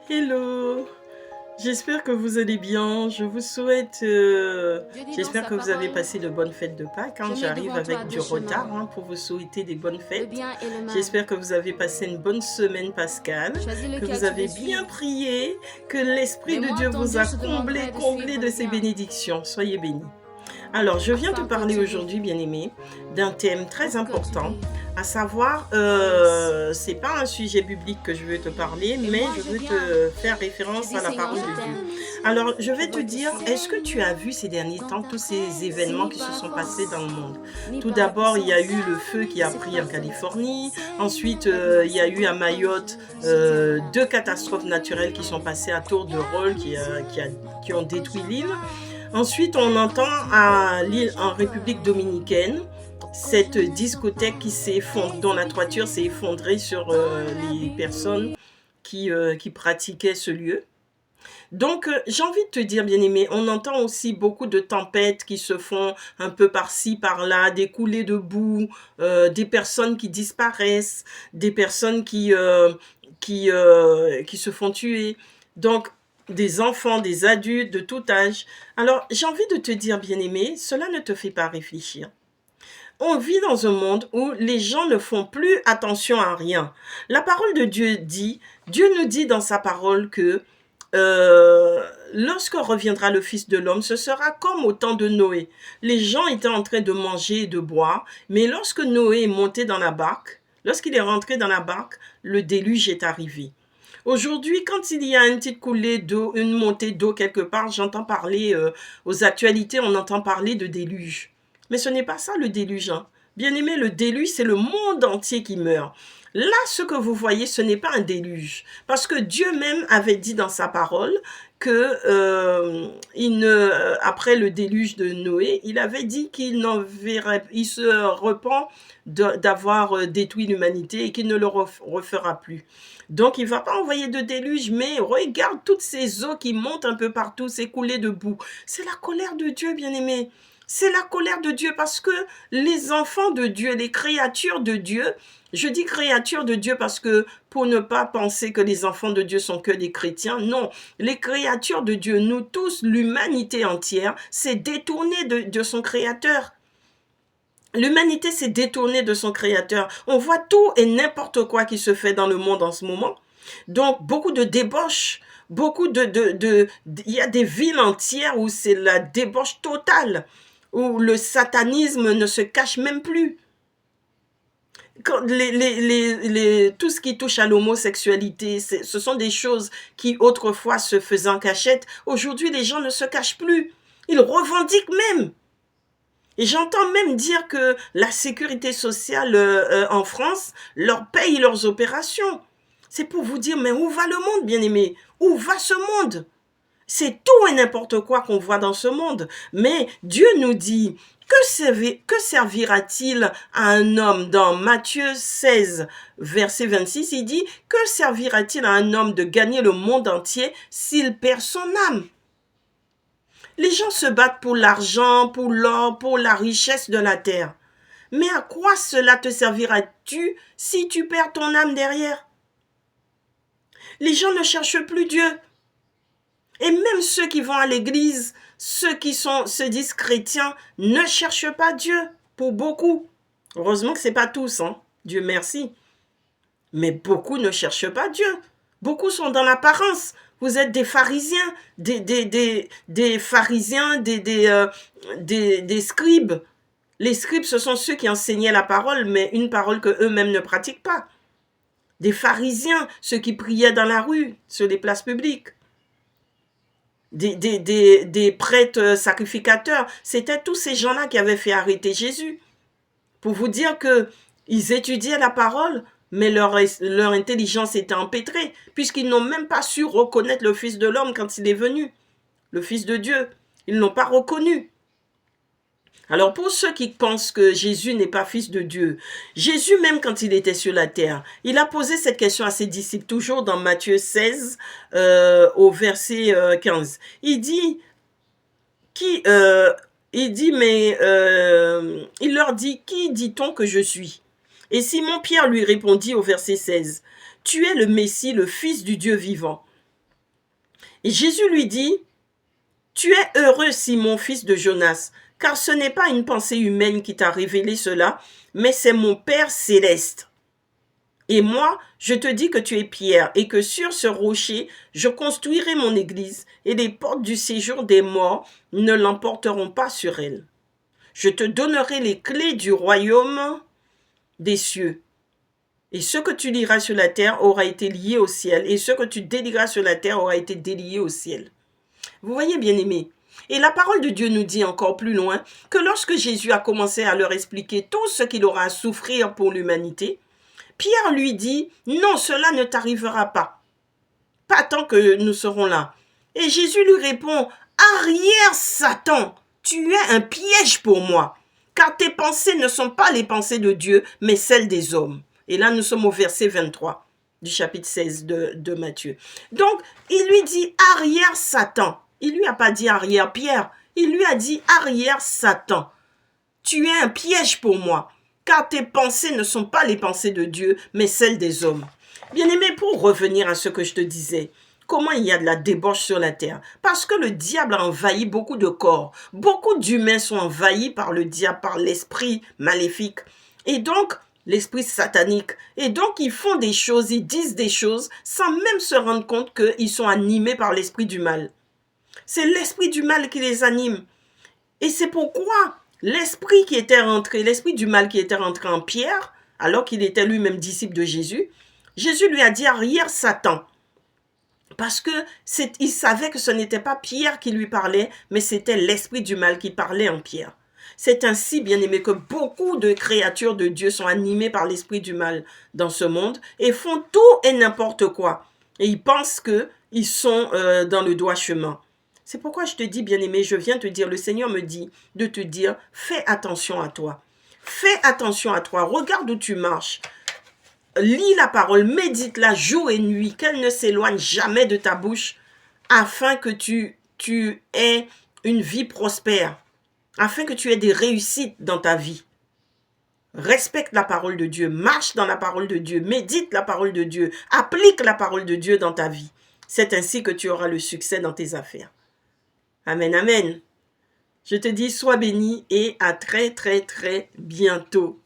Hello, j'espère que vous allez bien. Je vous souhaite, Dieu dit dans j'espère sa que vous avez parole, passé de bonnes fêtes de Pâques, hein. je mets J'arrive devant toi avec deux du retard, chemins, hein, pour vous souhaiter des bonnes le fêtes. bien et le mal. J'espère que vous avez passé une bonne semaine pascale, Choisis que lequel vous tu veux avez bien suivre. prié, que l'Esprit Mais de moi, Dieu ton vous Dieu, a je te comblé, demanderai de comblé suivre de le ses bien, bénédictions. Soyez bénis. Alors, je viens te afin que parler tu vives, aujourd'hui, bien-aimé, d'un thème très pour que tu important, vives. à savoir, Yes. c'est pas un sujet biblique que je veux te parler, Et mais moi, je je veux viens. te faire Je référence dis, à la Seigneur, parole je de Dieu. t'aime. Alors, je Je vais te veux te dire, suivre. est-ce que tu as vu ces derniers Quand temps ta tous ces presse, événements ni qui se par la sont passés dans le force, monde? ni Tout par la d'abord, il y a puissance, eu le feu qui a c'est pris en par ton Californie. esprit. Ensuite, Et moi, il y a c'est eu à pourquoi Mayotte je soutiendrai. deux catastrophes naturelles qui sont passées à tour de rôle, qui ont Que détruit l'île. j'envoie Ensuite, on quelqu'un entend qui veut à que l'île je en République dominicaine que je cette ne sens discothèque pas qui s'effondre, dont la toiture s'est hésiter effondrée sur dans les personnes l'abîme. qui pratiquaient ce lieu. Donc, j'ai envie de te dire, bien-aimé, on entend aussi beaucoup de tempêtes qui se font un peu par-ci, par-là, des coulées de boue, des personnes qui disparaissent, des personnes qui se font tuer. Donc, des enfants, des adultes de tout âge. Alors, j'ai envie de te dire, bien-aimé, cela ne te fait pas réfléchir. On vit dans un monde où les gens ne font plus attention à rien. La parole de Dieu dit, Dieu nous dit dans sa parole que lorsque reviendra le Fils de l'homme, ce sera comme au temps de Noé. Les gens étaient en train de manger et de boire, mais lorsque Noé est monté dans la barque, lorsqu'il est rentré dans la barque, le déluge est arrivé. Aujourd'hui, quand il y a une petite coulée d'eau, une montée d'eau quelque part, j'entends parler, aux actualités, on entend parler de déluge. Mais ce n'est pas ça le déluge, hein. Bien aimé, le déluge, c'est le monde entier qui meurt. Là, ce que vous voyez, ce n'est pas un déluge. Parce que Dieu même avait dit dans sa parole que après le déluge de Noé, il avait dit qu'il n'en verrait, il se repent d'avoir détruit l'humanité et qu'il ne le refera plus. Donc, il ne va pas envoyer de déluge, mais regarde toutes ces eaux qui montent un peu partout, ces coulées de boue. C'est la colère de Dieu, bien-aimé. C'est la colère de Dieu parce que les enfants de Dieu, les créatures de Dieu, je dis créatures de Dieu parce que pour ne pas penser que les enfants de Dieu sont que des chrétiens, non, les créatures de Dieu, nous tous, l'humanité entière, s'est détournée de son créateur. L'humanité s'est détournée de son créateur. On voit tout et n'importe quoi qui se fait dans le monde en ce moment. Donc, beaucoup de débauches, il y a des villes entières où c'est la débauche totale, où le satanisme ne se cache même plus. Quand tout ce qui touche à l'homosexualité, ce sont des choses qui autrefois se faisaient en cachette. Aujourd'hui, les gens ne se cachent plus. Ils revendiquent même. Et j'entends même dire que la sécurité sociale en France leur paye leurs opérations. C'est pour vous dire, mais où va le monde, bien-aimé? Où va ce monde? C'est tout et n'importe quoi qu'on voit dans ce monde. Mais Dieu nous dit, que servira-t-il à un homme dans Matthieu 16, verset 26, il dit, que servira-t-il à un homme de gagner le monde entier s'il perd son âme? Les gens se battent pour l'argent, pour l'or, pour la richesse de la terre. Mais à quoi cela te servira-tu si tu perds ton âme derrière? Les gens ne cherchent plus Dieu. Et même ceux qui vont à l'église, ceux qui se disent chrétiens, ne cherchent pas Dieu, pour beaucoup. Heureusement que ce n'est pas tous, hein. Dieu merci. Mais beaucoup ne cherchent pas Dieu. Beaucoup sont dans l'apparence. Vous êtes des pharisiens, des pharisiens, des scribes. Les scribes, ce sont ceux qui enseignaient la parole, mais une parole que eux-mêmes ne pratiquent pas. Des pharisiens, ceux qui priaient dans la rue, sur les places publiques. Des prêtres sacrificateurs. C'était tous ces gens-là qui avaient fait arrêter Jésus. Pour vous dire que ils étudiaient la parole, mais leur intelligence était empêtrée, puisqu'ils n'ont même pas su reconnaître le Fils de l'homme quand il est venu, le Fils de Dieu. Ils n'ont pas reconnu. Alors pour ceux qui pensent que Jésus n'est pas fils de Dieu, Jésus même quand il était sur la terre, il a posé cette question à ses disciples, toujours dans Matthieu 16, au verset 15. Il dit, qui, il dit, mais il leur dit, qui dit-on que je suis? Et Simon-Pierre lui répondit au verset 16, tu es le Messie, le Fils du Dieu vivant. Et Jésus lui dit, « Tu es heureux, Simon, fils de Jonas, car ce n'est pas une pensée humaine qui t'a révélé cela, mais c'est mon Père céleste. Et moi, je te dis que tu es Pierre, et que sur ce rocher, je construirai mon église, et les portes du séjour des morts ne l'emporteront pas sur elle. Je te donnerai les clés du royaume des cieux. Et ce que tu liras sur la terre aura été lié au ciel, et ce que tu délieras sur la terre aura été délié au ciel. » Vous voyez, bien-aimés, et la parole de Dieu nous dit encore plus loin que lorsque Jésus a commencé à leur expliquer tout ce qu'il aura à souffrir pour l'humanité, Pierre lui dit, « Non, cela ne t'arrivera pas, pas tant que nous serons là. » Et Jésus lui répond, « Arrière, Satan, tu es un piège pour moi, car tes pensées ne sont pas les pensées de Dieu, mais celles des hommes. » Et là, nous sommes au verset 23 du chapitre 16 de Matthieu. Donc, il lui dit, « Arrière, Satan. » Il lui a pas dit arrière Pierre, il lui a dit arrière Satan. Tu es un piège pour moi, car tes pensées ne sont pas les pensées de Dieu, mais celles des hommes. Bien-aimé, pour revenir à ce que je te disais, comment il y a de la débauche sur la terre? Parce que le diable a envahi beaucoup de corps. Beaucoup d'humains sont envahis par le diable, par l'esprit maléfique. Et donc, l'esprit satanique. Et donc, ils font des choses, ils disent des choses, sans même se rendre compte qu'ils sont animés par l'esprit du mal. C'est l'esprit du mal qui les anime. Et c'est pourquoi l'esprit du mal qui était rentré en Pierre, alors qu'il était lui-même disciple de Jésus, Jésus lui a dit arrière Satan. Parce que il savait que ce n'était pas Pierre qui lui parlait, mais c'était l'esprit du mal qui parlait en Pierre. C'est ainsi, bien aimé, que beaucoup de créatures de Dieu sont animées par l'esprit du mal dans ce monde et font tout et n'importe quoi. Et ils pensent qu'ils sont dans le droit chemin. C'est pourquoi je te dis, bien-aimé, je viens te dire, le Seigneur me dit de te dire, fais attention à toi. Fais attention à toi, regarde où tu marches. Lis la parole, médite-la jour et nuit, qu'elle ne s'éloigne jamais de ta bouche, afin que tu aies une vie prospère, afin que tu aies des réussites dans ta vie. Respecte la parole de Dieu, marche dans la parole de Dieu, médite la parole de Dieu, applique la parole de Dieu dans ta vie. C'est ainsi que tu auras le succès dans tes affaires. Amen, amen. Je te dis, sois béni et à très, très, très bientôt.